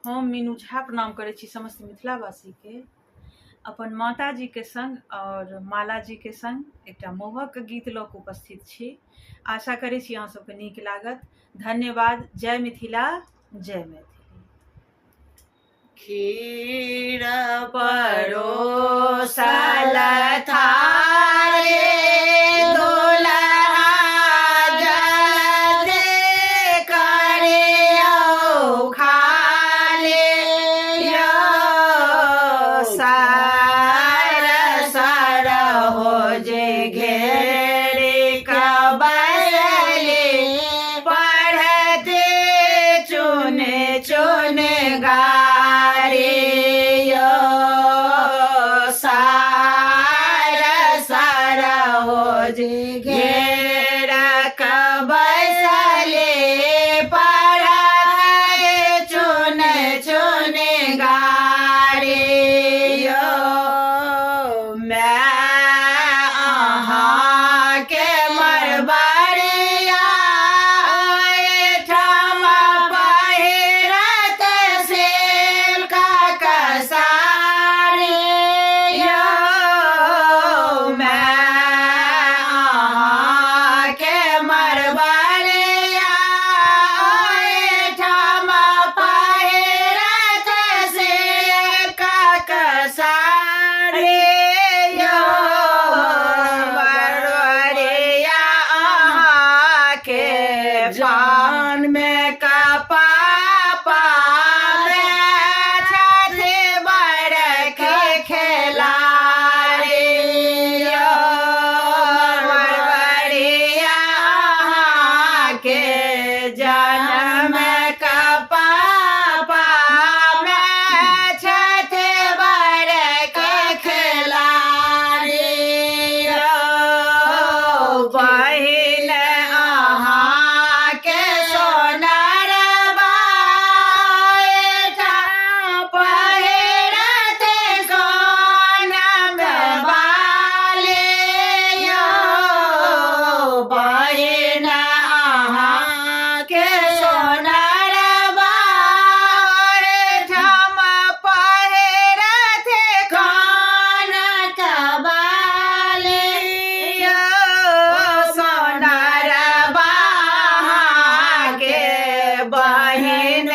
हम मीनू झा प्रणाम करै छी समस्त मिथिलावासी के। अपन माता जी के संग और माला जी के संग एकटा मोहक गीत लऽ कऽ उपस्थित छी। आशा करै छी अहाँ सबके नीक लागत। धन्यवाद। जय मिथिला, जय मैथिली। खीर परोसल थारे दुल्हा जल्दी करियौ खाले यो सार सार हो जे घेरी कबैली पढ़ते चुने चुने गारी यो सार सार हो जे घेरा कबैली पढ़ते चुने चुने गारी यो मैं अहाँ के मरबरिया ठाम पहिरत सिल्क साड़ी यो मैं अहाँ के मरबरिया ठाम पहिरत सिल्क साड़ी यो बरबरिया अहाँ के जान में कपापा में छठे बरखे खेलारी यो बरबरिया अहाँ के जन्म कपापा में छठे बरखे खेलारी यो बहिन अहाँ के सोनार पहिरत सोनम बाली यो बहिन अहाँ के सोनार ठाम पहिरत कनक बाली यो सोनार अहाँ के बहिन